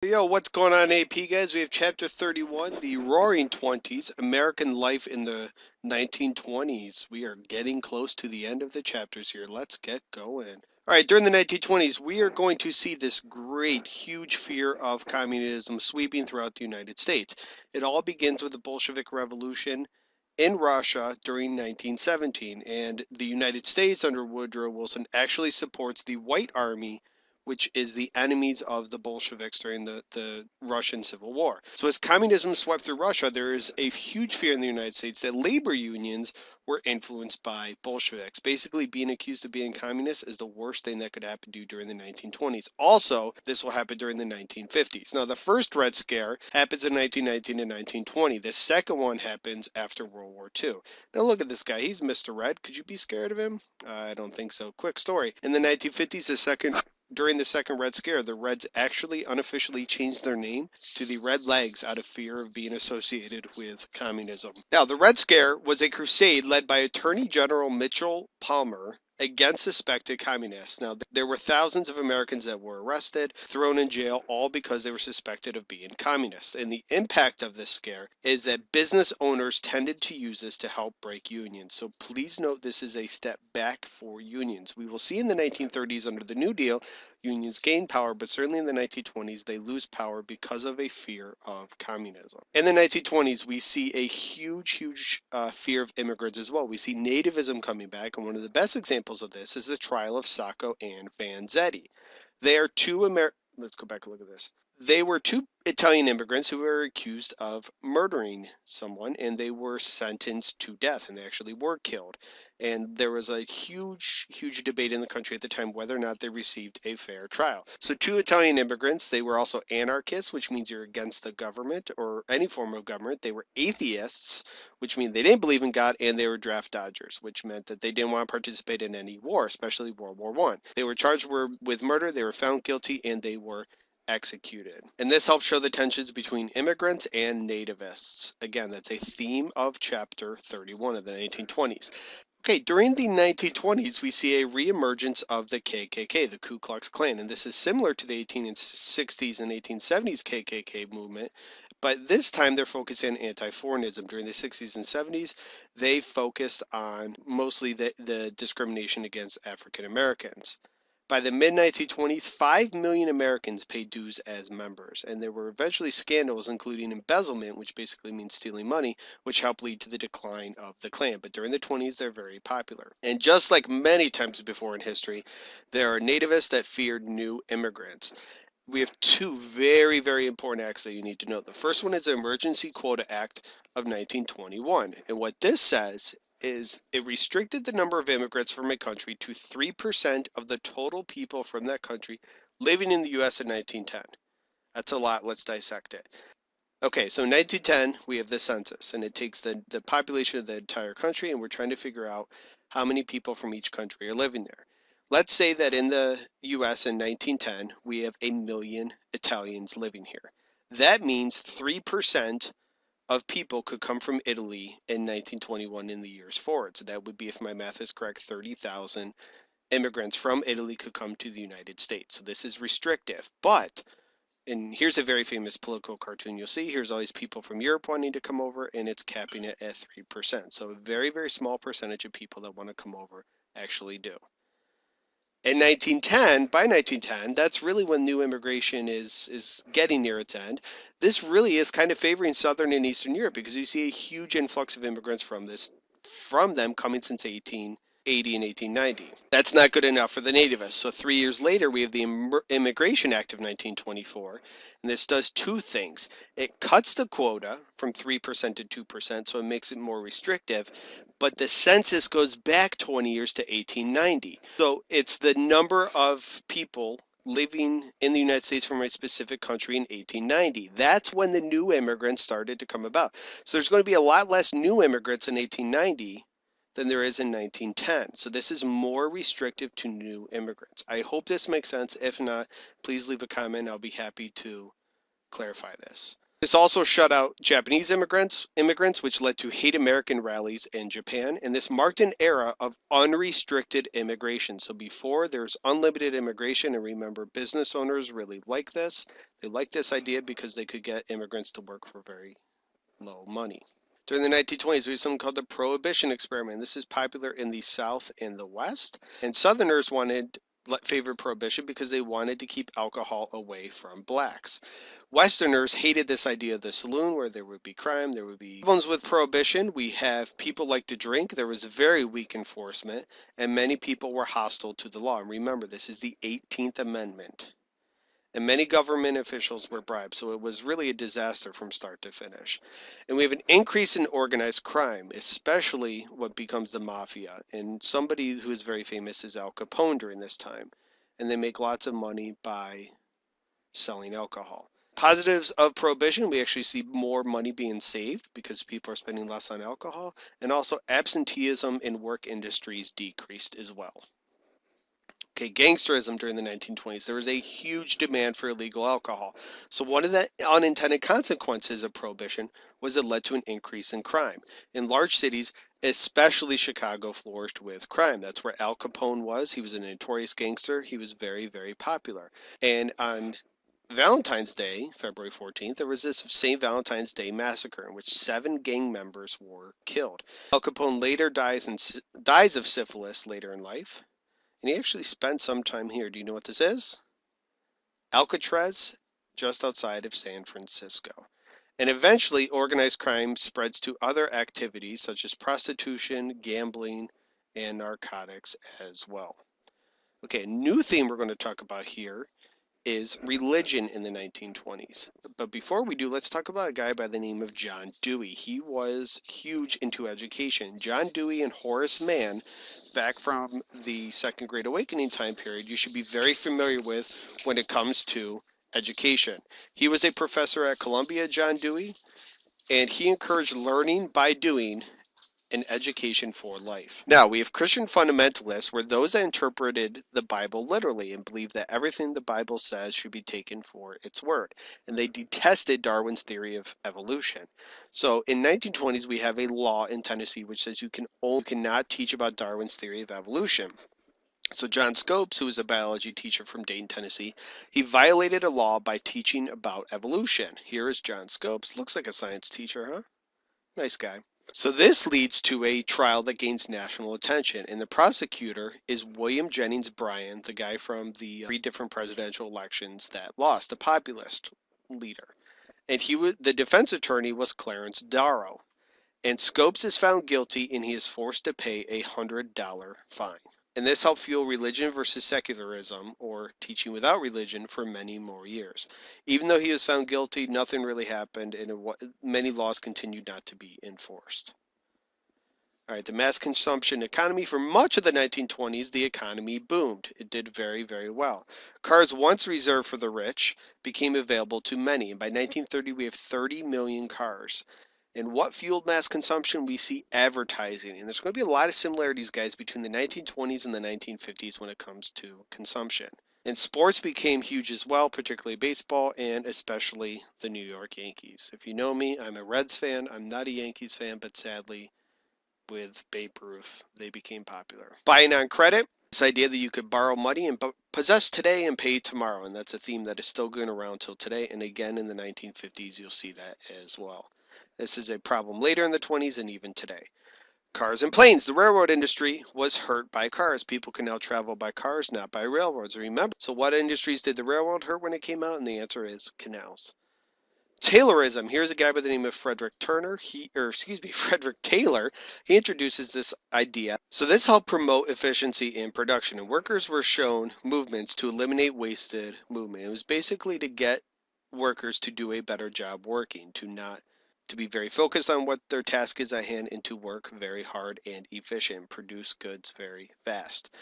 Yo, what's going on, AP guys? We have chapter 31, the Roaring Twenties, American Life in the 1920s. We are getting close to the end of the chapters here. Let's get going. All right, during the 1920s, we are going to see this great, huge fear of communism sweeping throughout the United States. It all begins with the Bolshevik Revolution in Russia during 1917, and the United States under Woodrow Wilson actually supports the White Army, which is the enemies of the Bolsheviks during the Russian Civil War. So as communism swept through Russia, there is a huge fear in the United States that labor unions were influenced by Bolsheviks. Basically, being accused of being communist is the worst thing that could happen to you during the 1920s. Also, this will happen during the 1950s. Now, the first Red Scare happens in 1919 and 1920. The second one happens after World War II. Now, look at this guy. He's Mr. Red. Could you be scared of him? I don't think so. Quick story. In the 1950s, during the second Red Scare, the Reds actually unofficially changed their name to the Red Legs out of fear of being associated with communism. Now, the Red Scare was a crusade led by Attorney General Mitchell Palmer against suspected communists. Now, there were thousands of Americans that were arrested, thrown in jail, all because they were suspected of being communists. And the impact of this scare is that business owners tended to use this to help break unions. So please note this is a step back for unions. We will see in the 1930s under the New Deal, unions gain power, but certainly in the 1920s, they lose power because of a fear of communism. In the 1920s, we see a huge fear of immigrants as well. We see nativism coming back, and one of the best examples of this is the trial of Sacco and Vanzetti. They are let's go back and look at this. They were two Italian immigrants who were accused of murdering someone, and they were sentenced to death, and they actually were killed. And there was a huge debate in the country at the time whether or not they received a fair trial. So two Italian immigrants, they were also anarchists, which means you're against the government or any form of government. They were atheists, which means they didn't believe in God, and they were draft dodgers, which meant that they didn't want to participate in any war, especially World War I. They were charged with murder, they were found guilty, and they were executed. And this helps show the tensions between immigrants and nativists. Again, that's a theme of chapter 31 of the 1920s. Okay, during the 1920s, we see a reemergence of the KKK, the Ku Klux Klan, and this is similar to the 1860s and 1870s KKK movement, but this time they're focusing on anti-foreignism. During the 60s and 70s, they focused on mostly the discrimination against African Americans. By the mid-1920s, 5 million Americans paid dues as members, and there were eventually scandals, including embezzlement, which basically means stealing money, which helped lead to the decline of the Klan. But during the 20s, they're very popular. And just like many times before in history, there are nativists that feared new immigrants. We have two very important acts that you need to know. The first one is the Emergency Quota Act of 1921, and what this says is it restricted the number of immigrants from a country to 3% of the total people from that country living in the U.S. in 1910. That's a lot. Let's dissect it. Okay, so in 1910, we have the census, and it takes the population of the entire country, and we're trying to figure out how many people from each country are living there. Let's say that in the U.S. in 1910, we have 1 million Italians living here. That means 3% of people could come from Italy in 1921 in the years forward. So that would be, if my math is correct, 30,000 immigrants from Italy could come to the United States. So this is restrictive. But, and here's a very famous political cartoon you'll see. Here's all these people from Europe wanting to come over, and it's capping it at 3%. So a very small percentage of people that want to come over actually do. In 1910, by 1910, that's really when new immigration is getting near its end. This really is kind of favoring Southern and Eastern Europe because you see a huge influx of immigrants from them coming since 1880 and 1890. That's not good enough for the nativists. So 3 years later, we have the Immigration Act of 1924, and this does two things. It cuts the quota from 3% to 2%, so it makes it more restrictive, but the census goes back 20 years to 1890. So it's the number of people living in the United States from a specific country in 1890. That's when the new immigrants started to come about. So there's going to be a lot less new immigrants in 1890 than there is in 1910. So this is more restrictive to new immigrants. I hope this makes sense. If not, please leave a comment. I'll be happy to clarify this. This also shut out Japanese immigrants, which led to hate American rallies in Japan, and this marked an era of unrestricted immigration. So before there's unlimited immigration, and remember, business owners really like this. They like this idea because they could get immigrants to work for very low money. During the 1920s, we have something called the Prohibition Experiment. This is popular in the South and the West, and Southerners favored Prohibition because they wanted to keep alcohol away from blacks. Westerners hated this idea of the saloon where there would be crime, there would be problems with Prohibition. We have people like to drink. There was very weak enforcement, and many people were hostile to the law. And remember, this is the 18th Amendment. And many government officials were bribed, so it was really a disaster from start to finish. And we have an increase in organized crime, especially what becomes the mafia. And somebody who is very famous is Al Capone during this time. And they make lots of money by selling alcohol. Positives of prohibition, we actually see more money being saved because people are spending less on alcohol, and also absenteeism in work industries decreased as well. Okay, gangsterism during the 1920s, there was a huge demand for illegal alcohol. So one of the unintended consequences of prohibition was it led to an increase in crime. In large cities, especially Chicago, flourished with crime. That's where Al Capone was. He was a notorious gangster. He was very, very popular. And on Valentine's Day, February 14th, there was this St. Valentine's Day massacre in which 7 gang members were killed. Al Capone later dies of syphilis later in life. And he actually spent some time here. Do you know what this is? Alcatraz, just outside of San Francisco. And eventually, organized crime spreads to other activities such as prostitution, gambling, and narcotics as well. Okay, a new theme we're going to talk about here is religion in the 1920s. But before we do, let's talk about a guy by the name of John Dewey. He was huge into education. John Dewey and Horace Mann, back from the Second Great Awakening time period, you should be very familiar with when it comes to education. He was a professor at Columbia, John Dewey, and he encouraged learning by doing and education for life. Now, we have Christian fundamentalists, where those that interpreted the Bible literally and believed that everything the Bible says should be taken for its word. And they detested Darwin's theory of evolution. So in 1920s, we have a law in Tennessee which says you cannot teach about Darwin's theory of evolution. So John Scopes, who was a biology teacher from Dayton, Tennessee, he violated a law by teaching about evolution. Here is John Scopes. Looks like a science teacher, huh? Nice guy. So this leads to a trial that gains national attention, and the prosecutor is William Jennings Bryan, the guy from the 3 different presidential elections that lost, the populist leader. And the defense attorney was Clarence Darrow. And Scopes is found guilty, and he is forced to pay a $100 fine. And this helped fuel religion versus secularism, or teaching without religion, for many more years. Even though he was found guilty, nothing really happened, and many laws continued not to be enforced. All right, the mass consumption economy. For much of the 1920s, the economy boomed. It did very, very well. Cars once reserved for the rich became available to many, and by 1930, we have 30 million cars. And what fueled mass consumption? We see advertising. And there's going to be a lot of similarities, guys, between the 1920s and the 1950s when it comes to consumption. And sports became huge as well, particularly baseball and especially the New York Yankees. If you know me, I'm a Reds fan. I'm not a Yankees fan, but sadly, with Babe Ruth, they became popular. Buying on credit. This idea that you could borrow money and possess today and pay tomorrow. And that's a theme that is still going around till today. And again, in the 1950s, you'll see that as well. This is a problem later in the 20s and even today. Cars and planes. The railroad industry was hurt by cars. People can now travel by cars, not by railroads. Remember. So what industries did the railroad hurt when it came out? And the answer is canals. Taylorism. Here's a guy by the name of Frederick Taylor. He introduces this idea. So this helped promote efficiency in production, and workers were shown movements to eliminate wasted movement. It was basically to get workers to do a better job working, to be very focused on what their task is at hand, and to work very hard and efficient, produce goods very fast.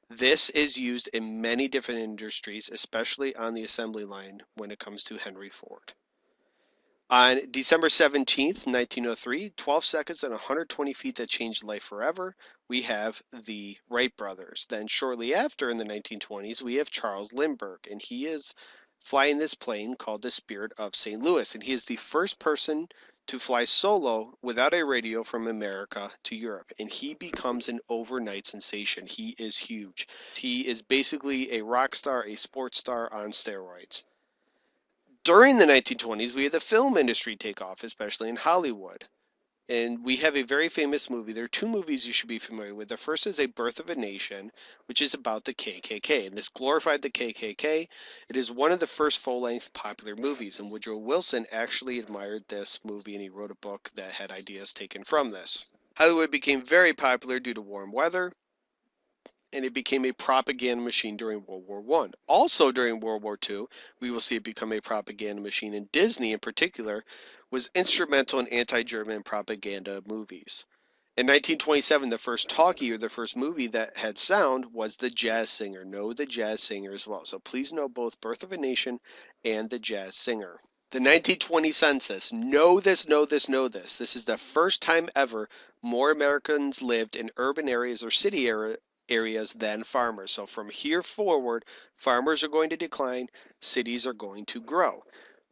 This is used in many different industries, especially on the assembly line when it comes to Henry Ford. On December 17th, 1903, 12 seconds and 120 feet that changed life forever, we have the Wright brothers. Then shortly after, in the 1920s, we have Charles Lindbergh, and he is flying this plane called the Spirit of St. Louis. And he is the first person to fly solo without a radio from America to Europe. And he becomes an overnight sensation. He is huge. He is basically a rock star, a sports star on steroids. During the 1920s, we had the film industry take off, especially in Hollywood. And we have a very famous movie. There are two movies you should be familiar with. The first is A Birth of a Nation, which is about the KKK. And this glorified the KKK. It is one of the first full-length popular movies. And Woodrow Wilson actually admired this movie, and he wrote a book that had ideas taken from this. Hollywood became very popular due to warm weather, and it became a propaganda machine during World War I. Also during World War II, we will see it become a propaganda machine, and Disney in particular was instrumental in anti-German propaganda movies. In 1927, the first talkie, or the first movie that had sound, was The Jazz Singer. Know The Jazz Singer as well. So please know both Birth of a Nation and The Jazz Singer. The 1920 census. Know this, know this, know this. This is the first time ever more Americans lived in urban areas or city areas than farmers. So from here forward, farmers are going to decline, cities are going to grow.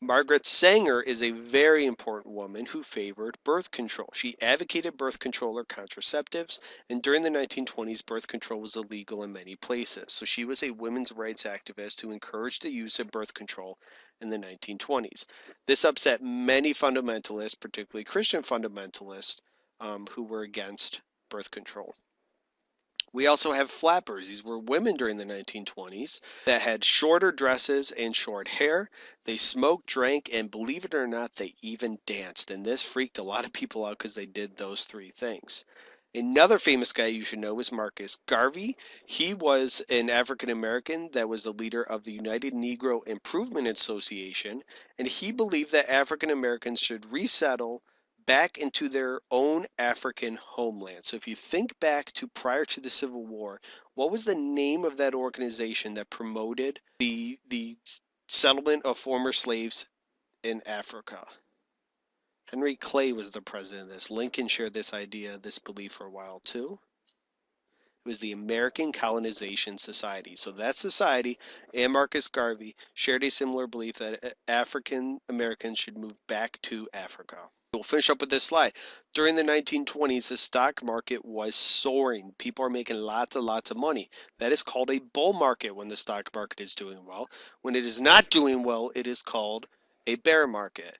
Margaret Sanger is a very important woman who favored birth control. She advocated birth control or contraceptives, and during the 1920s, birth control was illegal in many places. So she was a women's rights activist who encouraged the use of birth control in the 1920s. This upset many fundamentalists, particularly Christian fundamentalists, who were against birth control. We also have flappers. These were women during the 1920s that had shorter dresses and short hair. They smoked, drank, and believe it or not, they even danced. And this freaked a lot of people out because they did those three things. Another famous guy you should know is Marcus Garvey. He was an African American that was the leader of the United Negro Improvement Association, and he believed that African Americans should resettle back into their own African homeland. So if you think back to prior to the Civil War, what was the name of that organization that promoted the settlement of former slaves in Africa? Henry Clay was the president of this. Lincoln shared this idea, this belief for a while too. It was the American Colonization Society. So that society and Marcus Garvey shared a similar belief that African Americans should move back to Africa. We'll finish up with this slide. During the 1920s, the stock market was soaring. People are making lots and lots of money. That is called a bull market when the stock market is doing well. When it is not doing well, it is called a bear market.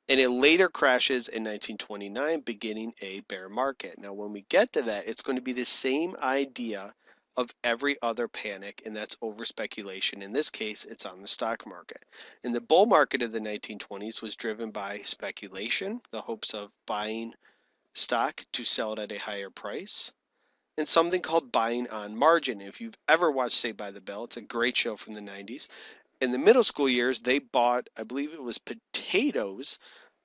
And it later crashes in 1929, beginning a bear market. Now, when we get to that, it's going to be the same idea of every other panic, and that's over-speculation. In this case, it's on the stock market. And the bull market of the 1920s was driven by speculation, the hopes of buying stock to sell it at a higher price, and something called buying on margin. If you've ever watched Saved by the Bell, it's a great show from the 90s. In the middle school years, they bought, I believe it was potatoes,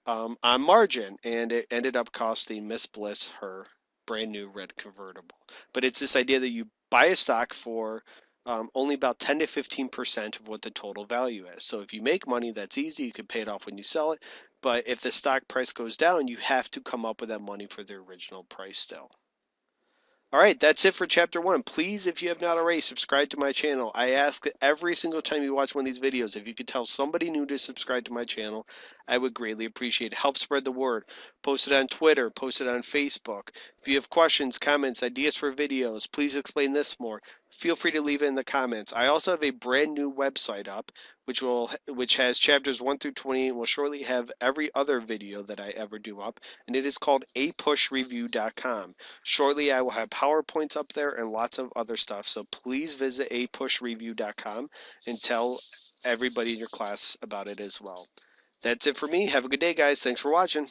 on margin, and it ended up costing Miss Bliss her brand new red convertible. But it's this idea that you buy a stock for only about 10 to 15% of what the total value is. So if you make money, that's easy. You can pay it off when you sell it. But if the stock price goes down, you have to come up with that money for the original price still. All right, that's it for Chapter 1. Please, if you have not already, subscribe to my channel. I ask every single time you watch one of these videos, if you could tell somebody new to subscribe to my channel, I would greatly appreciate it. Help spread the word. Post it on Twitter. Post it on Facebook. If you have questions, comments, ideas for videos, please explain this more. Feel free to leave it in the comments. I also have a brand new website up, which has chapters 1 through 20 and will shortly have every other video that I ever do up, and it is called APUSHreview.com. Shortly, I will have PowerPoints up there and lots of other stuff, so please visit APUSHreview.com and tell everybody in your class about it as well. That's it for me. Have a good day, guys. Thanks for watching.